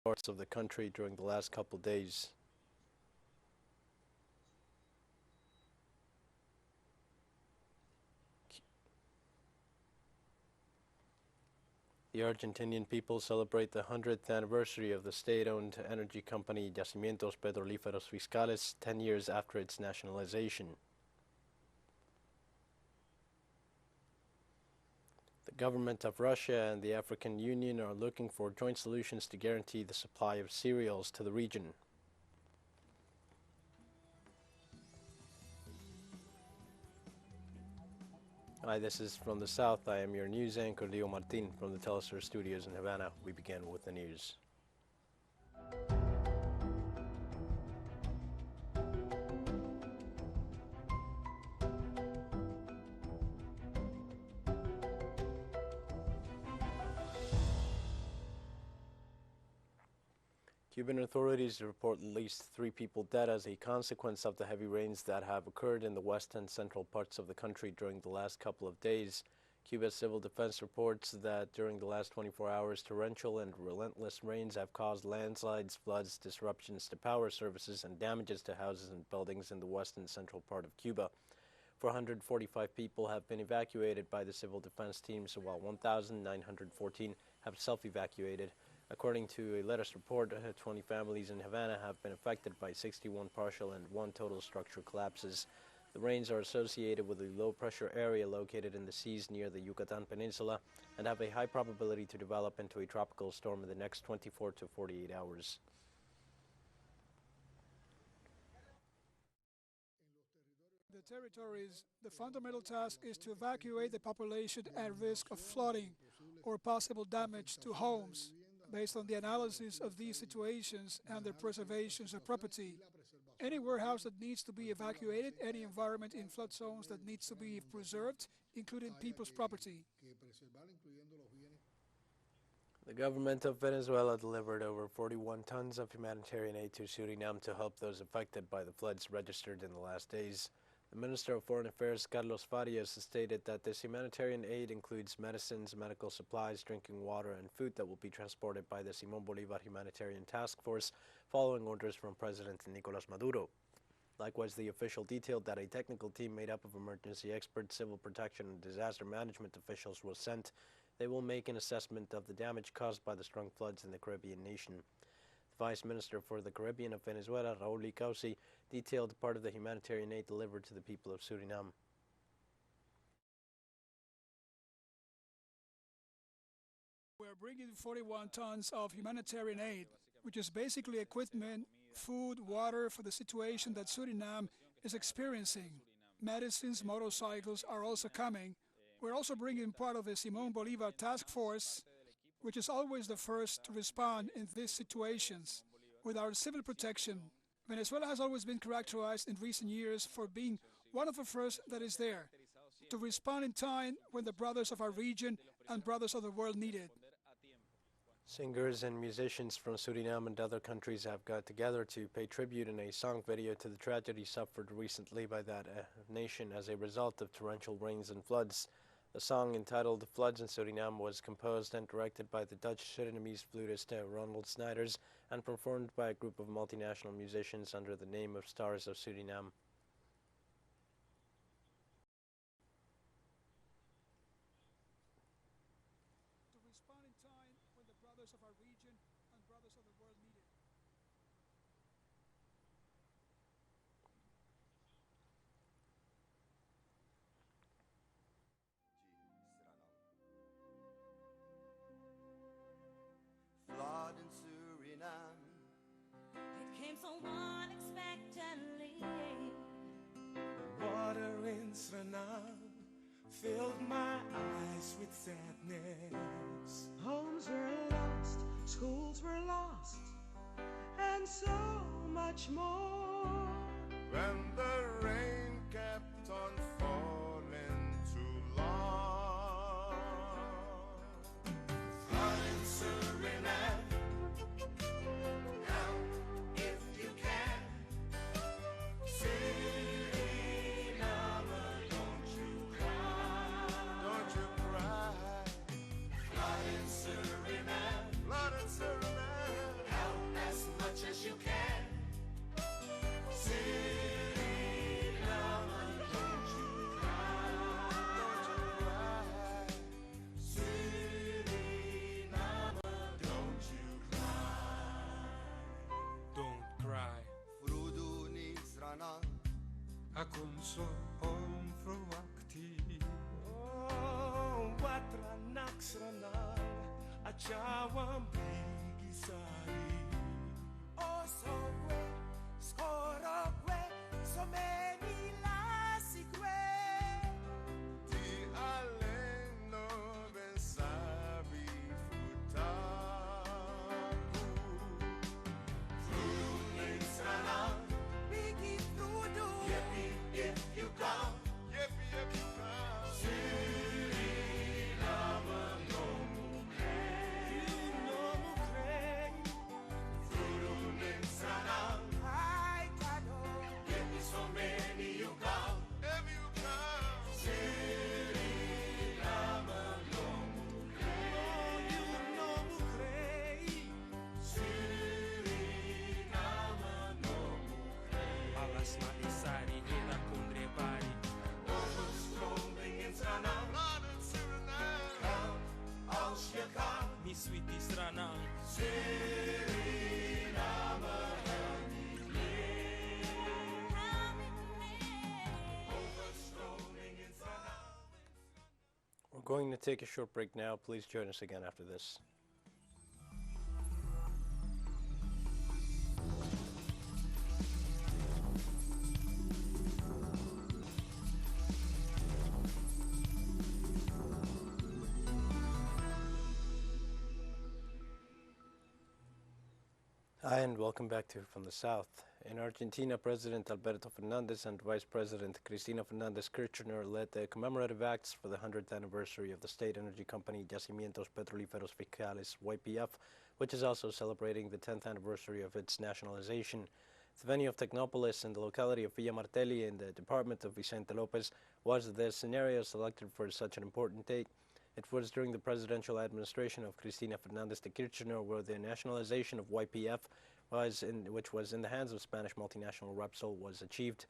parts of the country during the last couple days. The Argentinian people celebrate the 100th anniversary of the state-owned energy company Yacimientos Petrolíferos Fiscales 10 years after its nationalization. The government of Russia and the African Union are looking for joint solutions to guarantee the supply of cereals to the region. Hi, this is From the South. I am your news anchor, Leo Martin, from the teleSUR studios in Havana. We begin with the news. Cuban authorities report at least 3 people dead as a consequence of the heavy rains that have occurred in the west and central parts of the country during the last couple of days. Cuba's civil defense reports that during the last 24 hours, torrential and relentless rains have caused landslides, floods, disruptions to power services, and damages to houses and buildings in the west and central part of Cuba. 445 people have been evacuated by the civil defense teams, while 1,914 have self-evacuated. According to a latest report, 20 families in Havana have been affected by 61 partial and 1 total structure collapses. The rains are associated with a low-pressure area located in the seas near the Yucatan Peninsula and have a high probability to develop into a tropical storm in the next 24 to 48 hours. The territories, the fundamental task is to evacuate the population at risk of flooding or possible damage to homes, based on the analysis of these situations and their preservation of property. Any warehouse that needs to be evacuated, any environment in flood zones that needs to be preserved, including people's property. The government of Venezuela delivered over 41 tons of humanitarian aid to Suriname to help those affected by the floods registered in the last days. The Minister of Foreign Affairs, Carlos Farias, stated that this humanitarian aid includes medicines, medical supplies, drinking water, and food that will be transported by the Simón Bolívar Humanitarian Task Force following orders from President Nicolás Maduro. Likewise, the official detailed that a technical team made up of emergency experts, civil protection, and disaster management officials was sent. They will make an assessment of the damage caused by the strong floods in the Caribbean nation. Vice Minister for the Caribbean of Venezuela, Raúl Licausi, detailed part of the humanitarian aid delivered to the people of Suriname. We are bringing 41 tons of humanitarian aid, which is basically equipment, food, water for the situation that Suriname is experiencing. Medicines, motorcycles are also coming. We're also bringing part of the Simón Bolívar Task Force, which is always the first to respond in these situations. With our civil protection, Venezuela has always been characterized in recent years for being one of the first that is there, to respond in time when the brothers of our region and brothers of the world need it. Singers and musicians from Suriname and other countries have got together to pay tribute in a song video to the tragedy suffered recently by that nation as a result of torrential rains and floods. The song, entitled Floods in Suriname, was composed and directed by the Dutch Surinamese flutist Ronald Snijders and performed by a group of multinational musicians under the name of Stars of Suriname. To respond in time when the brothers of our region and brothers of the world need it. Flood in Suriname. It came so unexpectedly. Water in Suriname filled my eyes with sadness. Homes were lost, schools were lost, and so much more. When the rain kept on falling too long. Flood in Suriname. Help if you can. Suriname, don't you cry. Don't you cry. Flood in Suriname. Flood in Suriname. kunso om fruakti. Oh, watra naksranal, achawam bigisari. Oh, so we, skorokwe, so many lasikwe. Di aleno besabi futaku. Fruit sana, bigi frudo. Yippee if you come. Yippee if you come. Suriname no mukre. No mukre. Fruit sana. Ay, kado. Yippee so many you come. If you come. Suriname no mukre. No, you no mukre. Suriname no mukre. Alas maisari ila kundre bari. Overstroming in Sana. Modern Suriname. Come, als je kan. Mi sweetie strana. Suriname, help me Overstroming in Sana. We're going to take a short break now. Please join us again after this. Hi, and welcome back to From the South. In Argentina, President Alberto Fernandez and Vice President Cristina Fernandez Kirchner led the commemorative acts for the 100th anniversary of the state energy company Yacimientos Petrolíferos Fiscales, YPF, which is also celebrating the 10th anniversary of its nationalization. The venue of Tecnopolis in the locality of Villa Martelli in the department of Vicente Lopez was the scenario selected for such an important date. It was during the presidential administration of Cristina Fernandez de Kirchner where the nationalization of YPF, which was in the hands of Spanish multinational Repsol, was achieved.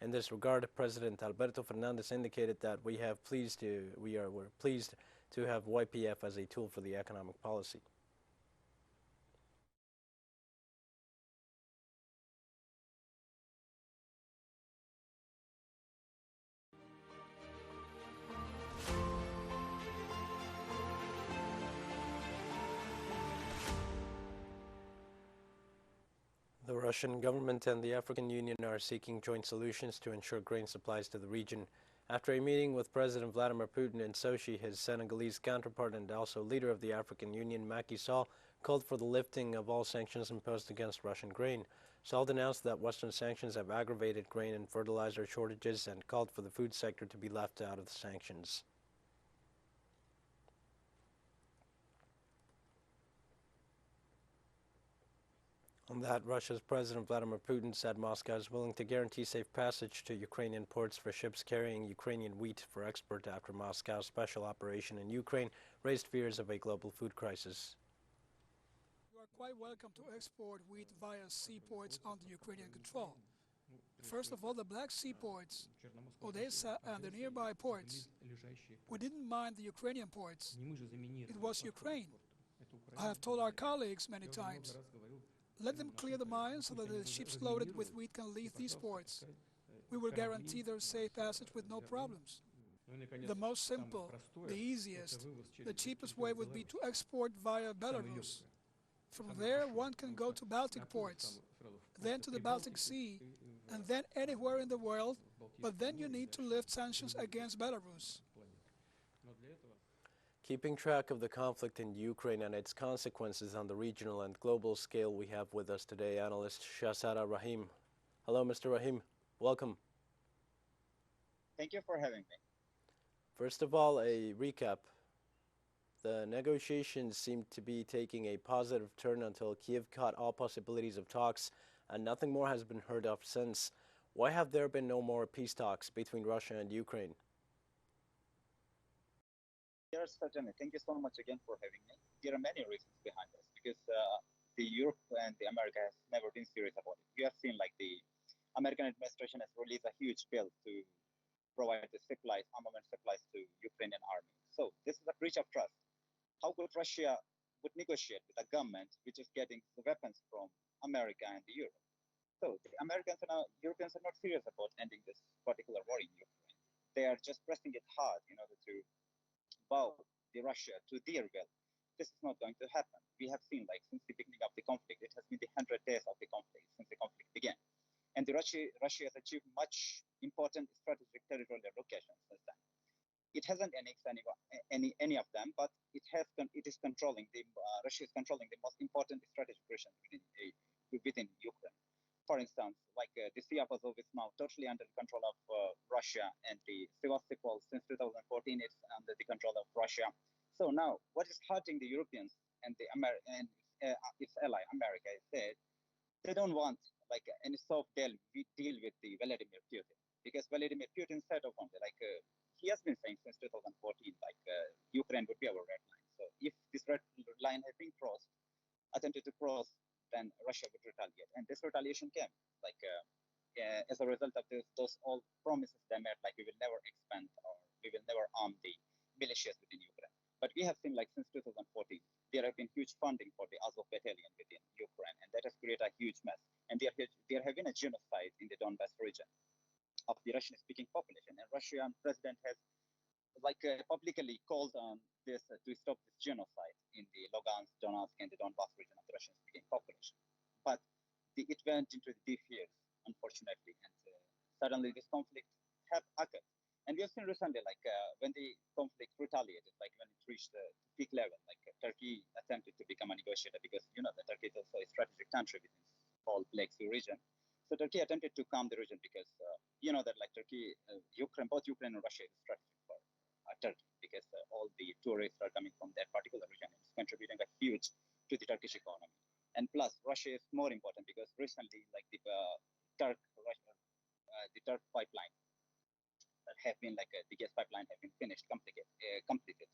In this regard, President Alberto Fernandez indicated that we're pleased to have YPF as a tool for the economic policy. The Russian government and the African Union are seeking joint solutions to ensure grain supplies to the region. After a meeting with President Vladimir Putin in Sochi, his Senegalese counterpart and also leader of the African Union, Macky Sall, called for the lifting of all sanctions imposed against Russian grain. Sall denounced that Western sanctions have aggravated grain and fertilizer shortages and called for the food sector to be left out of the sanctions. On that, Russia's President Vladimir Putin said Moscow is willing to guarantee safe passage to Ukrainian ports for ships carrying Ukrainian wheat for export after Moscow's special operation in Ukraine raised fears of a global food crisis. You are quite welcome to export wheat via seaports under Ukrainian control. First of all, the Black Sea ports, Odessa and the nearby ports. We didn't mind the Ukrainian ports. It was Ukraine. I have told our colleagues many times, let them clear the mines so that the ships loaded with wheat can leave these ports. We will guarantee their safe passage with no problems. The most simple, the easiest, the cheapest way would be to export via Belarus. From there, one can go to Baltic ports, then to the Baltic Sea, and then anywhere in the world, but then you need to lift sanctions against Belarus. Keeping track of the conflict in Ukraine and its consequences on the regional and global scale, we have with us today analyst Shahzada Rahim. Hello, Mr. Rahim. Welcome. Thank you for having me. First of all, a recap. The negotiations seem to be taking a positive turn until Kiev cut all possibilities of talks, and nothing more has been heard of since. Why have there been no more peace talks between Russia and Ukraine? Yes, certainly. Thank you so much again for having me. There are many reasons behind this because the Europe and the America has never been serious about it. We have seen like the American administration has released a huge bill to provide the supplies, armament supplies to Ukrainian army. So this is a breach of trust. How could Russia would negotiate with a government which is getting the weapons from America and Europe? So the Americans and Europeans are not serious about ending this particular war in Ukraine. They are just pressing it hard in order to bow the Russia to their will. This is not going to happen. We have seen, like, since the beginning of the conflict, it has been the 100 days of the conflict since the conflict began. And Russia has achieved much important strategic territorial locations since then. It hasn't annexed any of them, but it is controlling Russia is controlling the most important strategic regions within Ukraine. For instance, like the Sea of Azov is now totally under the control of Russia, and the Sevastopol since 2014 is under the control of Russia. So now, what is hurting the Europeans and its ally America is that they don't want like any soft deal with the Vladimir Putin, because Vladimir Putin said openly, like he has been saying since 2014, like Ukraine would be our red line. So if this red line has been crossed, attempted to cross, then Russia would retaliate. And this retaliation came like as a result of those all promises they made, like we will never expand or we will never arm the militias within Ukraine. But we have seen, like, since 2014, there have been huge funding for the Azov battalion within Ukraine, and that has created a huge mess. And there have been a genocide in the Donbas region of the Russian-speaking population. And Russian president has publicly called on this to stop this genocide in the Lugansk, Donetsk, and the Donbas region of the Russian-speaking population. But it went into the deep years, unfortunately, and suddenly this conflict have occurred. And we have seen recently, like when the conflict retaliated, like when it reached the peak level, like Turkey attempted to become a negotiator, because that Turkey is also a strategic country within this whole Black Sea region. So Turkey attempted to calm the region because that like Turkey, both Ukraine and Russia is strategic for Turkey, because all the tourists are coming from that particular region and it's contributing a huge to the Turkish economy. And plus, Russia is more important because recently, like the Turk pipeline have been the gas pipeline have been completed.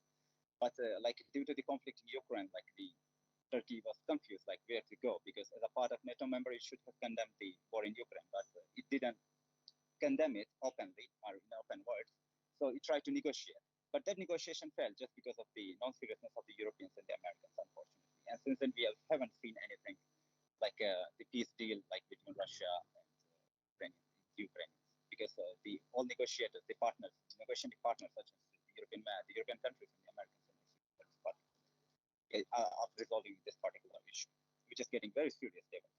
But like due to the conflict in Ukraine, like the Turkey was confused like where to go, because as a part of NATO member, it should have condemned the war in Ukraine, but it didn't condemn it openly or in open words. So it tried to negotiate, but that negotiation failed just because of the non-seriousness of the Europeans and the Americans, unfortunately. And since then, we haven't seen anything like the peace deal like between Russia and Ukraine, because the all negotiators, the partners, negotiating partners such as the European countries and the Americans of resolving this particular issue, which is getting very serious day by day.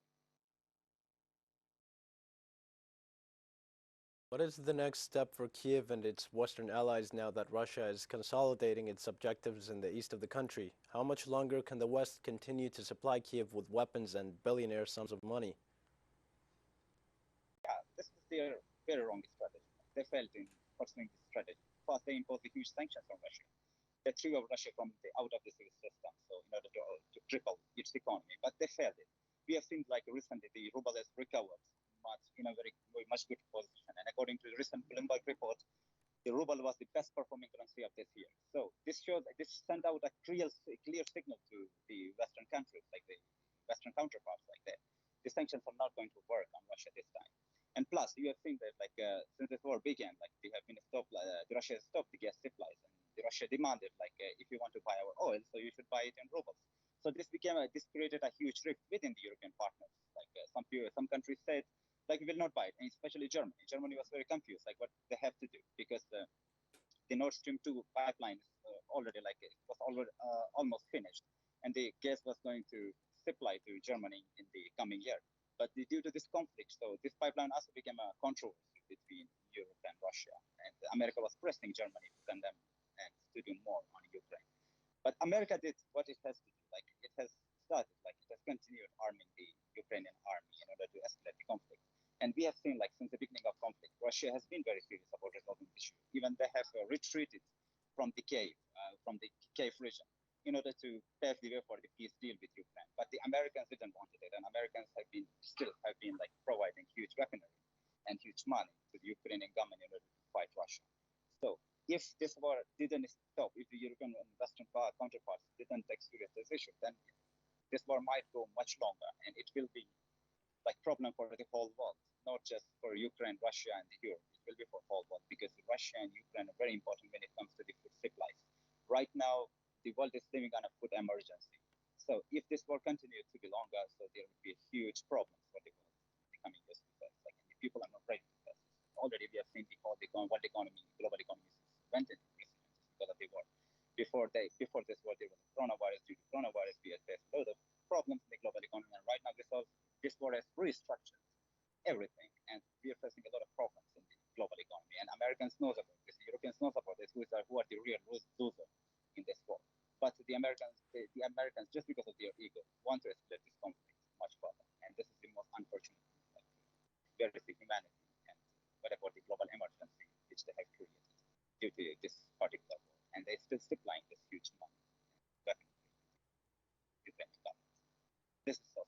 What is the next step for Kiev and its Western allies now that Russia is consolidating its objectives in the east of the country? How much longer can the West continue to supply Kiev with weapons and billionaire sums of money? Yeah, this is their very wrong strategy. They failed in pursuing this strategy. First, they imposed the huge sanctions on Russia. They threw Russia out of the Soviet system, so in order to cripple its economy, but they failed it. We have seen like recently the ruble has recovered much in a very much good position, and according to the recent Bloomberg report, the ruble was the best performing currency of this year. So this sent out a clear signal to the Western countries, like the Western counterparts, like that the sanctions are not going to work on Russia this time. And plus, you have seen that like since this war began, like they have been stopped. The Russia has stopped the gas supplies, and the Russia demanded like if you want to buy our oil, so you should buy it in rubles. So this created a huge rift within the European partners. Like some countries said, like we will not buy it, and especially Germany. Germany was very confused, like what they have to do, because the Nord Stream 2 pipeline is already like it was already almost finished, and the gas was going to supply to Germany in the coming year. But due to this conflict, so this pipeline also became a controversy between Europe and Russia, and America was pressing Germany to condemn and to do more on Ukraine. But America did what it has to do, like it has started, like it has continued arming the Ukrainian army in order to escalate the conflict. And we have seen, like since the beginning of conflict, Russia has been very serious about resolving the issue. Even they have retreated from the Kiev region, in order to pave the way for the peace deal with Ukraine. But the Americans didn't want it, and Americans still have been like providing huge weaponry and huge money to the Ukrainian government in order to fight Russia. So if this war didn't stop, if the European and Western counterparts didn't take serious this issue, then this war might go much longer, and it will be like problem for the whole world, not just for Ukraine, Russia, and Europe. It will be for the whole world, because Russia and Ukraine are very important when it comes to the food supplies. Right now, the world is living on a food emergency. So if this war continues to be longer, so there will be huge problems for the world. coming years with us. Like the people are not ready with us. Already we have seen the world economy, global economy went into recession because of the war. Before this war, there was a coronavirus. Due to coronavirus, we had faced a lot of problems in the global economy, and right now this war has restructured everything, and we are facing a lot of problems in the global economy. And Americans knows about this, Europeans knows about this, who are the real losers in this war. But the Americans, just because of their ego, want to escalate this conflict much further, and this is the most unfortunate thing. Like, where is the humanity, and what about the global emergency which they have created due to this particular war? And they're still supplying this huge money, weapons, Ukrainian government. This is so sad.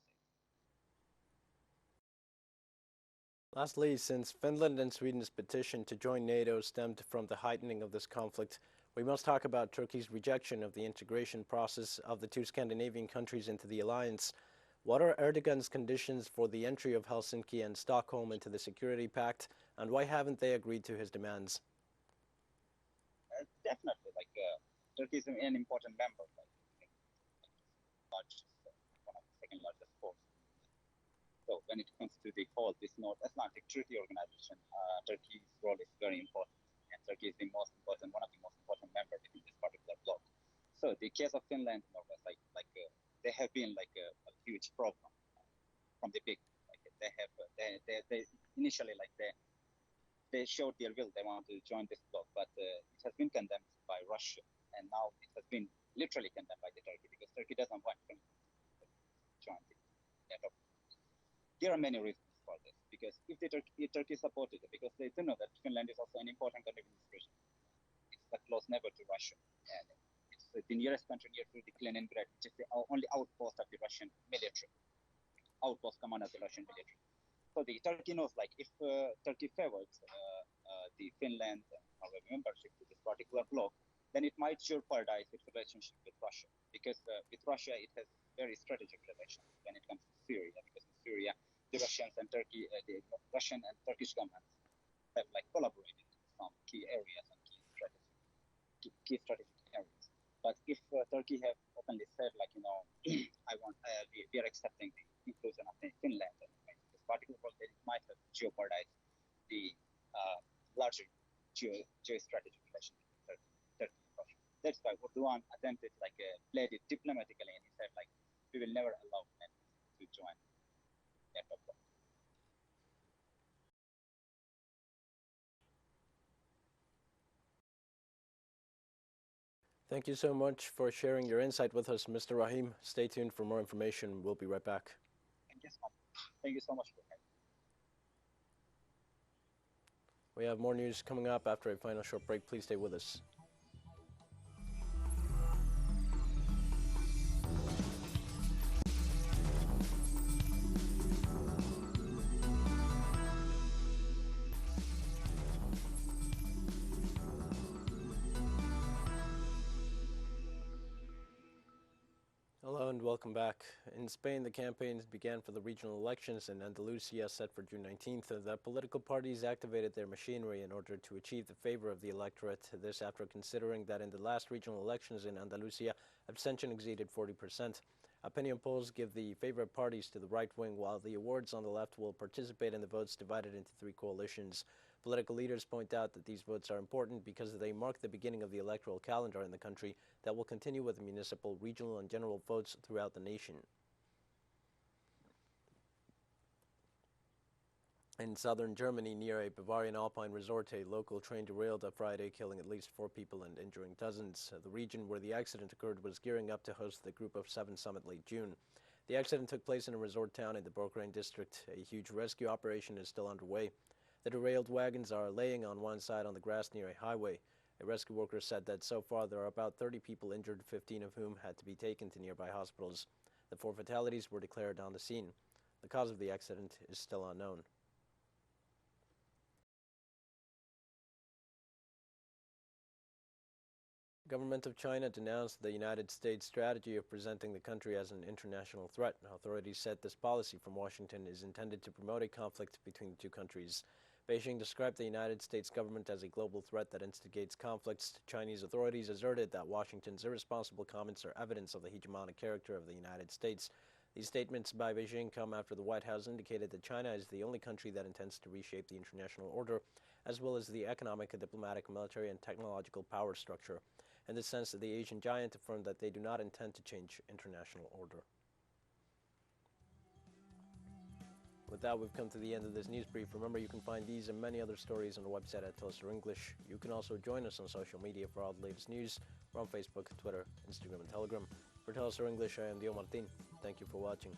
Lastly, since Finland and Sweden's petition to join NATO stemmed from the heightening of this conflict, we must talk about Turkey's rejection of the integration process of the two Scandinavian countries into the alliance. What are Erdogan's conditions for the entry of Helsinki and Stockholm into the Security Pact, and why haven't they agreed to his demands? Definitely, Turkey is an important member, largest, one of the second largest force. So when it comes to this North Atlantic Treaty Organization, Turkey's role is very important, and Turkey is one of the most important members within this particular bloc. So the case of Finland and Norway, they have been a huge problem from the beginning. They initially they showed their will, they want to join this bloc, but it has been condemned by Russia, and now it has been literally condemned by the Turkey, because Turkey doesn't want to join the NATO. There are many reasons for this, because if Turkey supported it, because they do know that Finland is also an important country in this region. It's a close neighbor to Russia, and it's the nearest country near to the Kaliningrad, which is the only outpost of the Russian military, command of the Russian military. So the Turkey knows, if Turkey favors the Finland membership to this particular bloc, then it might jeopardize its relationship with Russia, because with Russia it has very strategic relations when it comes to Syria, because in Syria the Russians and the Russian and Turkish governments have collaborated in some key areas and key strategic areas. But if Turkey have openly said, we are accepting the inclusion of Finland and this particular role, then it might have jeopardized the larger geostrategic relationship with Turkey and Russia. That's why Erdogan attempted played it diplomatically, and he said we will never allow men to join NATO bloc. Thank you so much for sharing your insight with us, Mr. Rahim. Stay tuned for more information. We'll be right back. Thank you so much for having me. We have more news coming up after a final short break. Please stay with us. Hello and welcome back. In Spain, the campaigns began for the regional elections in Andalusia set for June 19th. The political parties activated their machinery in order to achieve the favor of the electorate. This after considering that in the last regional elections in Andalusia, abstention exceeded 40%. Opinion polls give the favorite parties to the right wing, while the awards on the left will participate in the votes divided into three coalitions. Political leaders point out that these votes are important because they mark the beginning of the electoral calendar in the country that will continue with municipal, regional, and general votes throughout the nation. In southern Germany, near a Bavarian alpine resort, a local train derailed on Friday, killing at least 4 people and injuring dozens. The region where the accident occurred was gearing up to host the Group of 7 summit late June. The accident took place in a resort town in the Borgrein district. A huge rescue operation is still underway. The derailed wagons are laying on one side on the grass near a highway. A rescue worker said that so far there are about 30 people injured, 15 of whom had to be taken to nearby hospitals. The 4 fatalities were declared on the scene. The cause of the accident is still unknown. The government of China denounced the United States' strategy of presenting the country as an international threat. Authorities said this policy from Washington is intended to promote a conflict between the two countries. Beijing described the United States government as a global threat that instigates conflicts. Chinese authorities asserted that Washington's irresponsible comments are evidence of the hegemonic character of the United States. These statements by Beijing come after the White House indicated that China is the only country that intends to reshape the international order, as well as the economic, diplomatic, military, and technological power structure. In this sense, the Asian giant affirmed that they do not intend to change international order. With that, we've come to the end of this news brief. Remember, you can find these and many other stories on our website at teleSUR English. You can also join us on social media for all the latest news. We're on Facebook, Twitter, Instagram, and Telegram. For teleSUR English, I am Dio Martin. Thank you for watching.